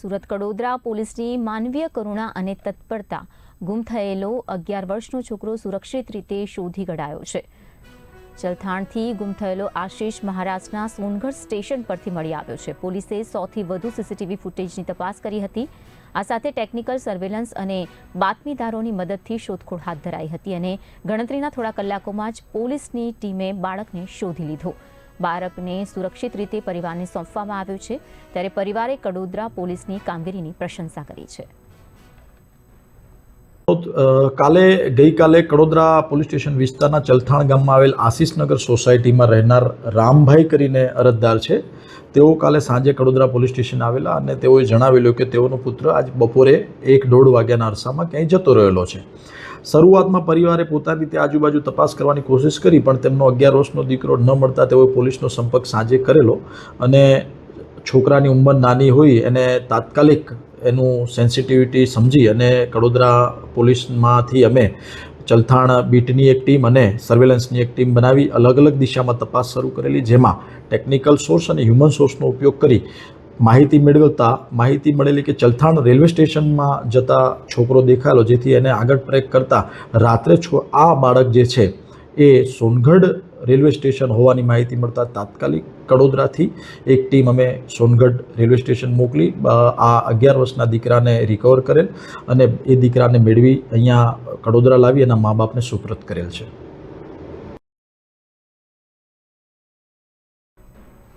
સુરત કડોદરા પોલીસની માનવીય કરુણા અને તત્પરતા ગુમ થયેલો 11 વર્ષનો છોકરો સુરક્ષિત રીતે શોધી કઢાયો છે। ચલથાણથી ગુમ થયેલો આશીષ મહારાજના સોનગઢ સ્ટેશન પરથી મળી આવ્યો છે। પોલીસે 100થી વધુ સીસીટીવી ફૂટેજની તપાસ કરી હતી। આ સાથે ટેકનિકલ સર્વેલન્સ અને બાતમીદારોની મદદથી શોધખોળ હાથ ધરાઈ હતી અને ગણતરીના થોડા કલાકોમાં જ પોલીસની ટીમે બાળકને શોધી લીધો। બાળકને સુરક્ષિત રીતે પરિવારને સોંપવામાં આવ્યો છે, ત્યારે પરિવારે કડોદરા પોલીસની કામગીરીની પ્રશંસા કરી છે। ગઈકાલે કડોદરા પોલીસ સ્ટેશન વિસ્તારના ચલથાણ ગામમાં આવેલ આશીષનગર સોસાયટીમાં રહેનાર રામભાઈ કરીને અરજદાર છે। તેઓ કાલે સાંજે કડોદરા પોલીસ સ્ટેશન આવેલા અને તેઓએ જણાવેલું કે તેઓનો પુત્ર આજ બપોરે 1-1:30 વાગ્યાના અરસામાં ક્યાંય જતો રહેલો છે। શરૂઆતમાં પરિવારે પોતાની રીતે આજુબાજુ તપાસ કરવાની કોશિશ કરી, પણ તેમનો 11 વર્ષનો દીકરો ન મળતા તેઓએ પોલીસનો સંપર્ક સાંજે કરેલો અને છોકરાની ઉંમર નાની હોય એને તાત્કાલિક એનું સેન્સિટિવિટી સમજી અને કડોદરા પોલીસમાંથી અમે ચલથાણ બીટની એક ટીમ અને સર્વેલન્સની એક ટીમ બનાવી અલગ અલગ દિશામાં તપાસ શરૂ કરેલી, જેમાં ટેકનિકલ સોર્સ અને હ્યુમન સોર્સનો ઉપયોગ કરી માહિતી મેળવતા માહિતી મળેલી કે ચલથાણ રેલવે સ્ટેશનમાં જતા છોકરો દેખાયેલો, જેથી એને આગળ ટ્રેક કરતા રાત્રે આ બાળક જે છે એ સોનગઢ રેલવે સ્ટેશન હોવાની માહિતી મળતા તાત્કાલિક કડોદરાથી એક ટીમ અમે સોનગઢ રેલવે સ્ટેશન મોકલી આ 11 વર્ષના દીકરાને રિકવર કરેલ અને એ દીકરાને મેળવી અહીંયા કડોદરા લાવી એના મા બાપને સુપરત કરેલ છે।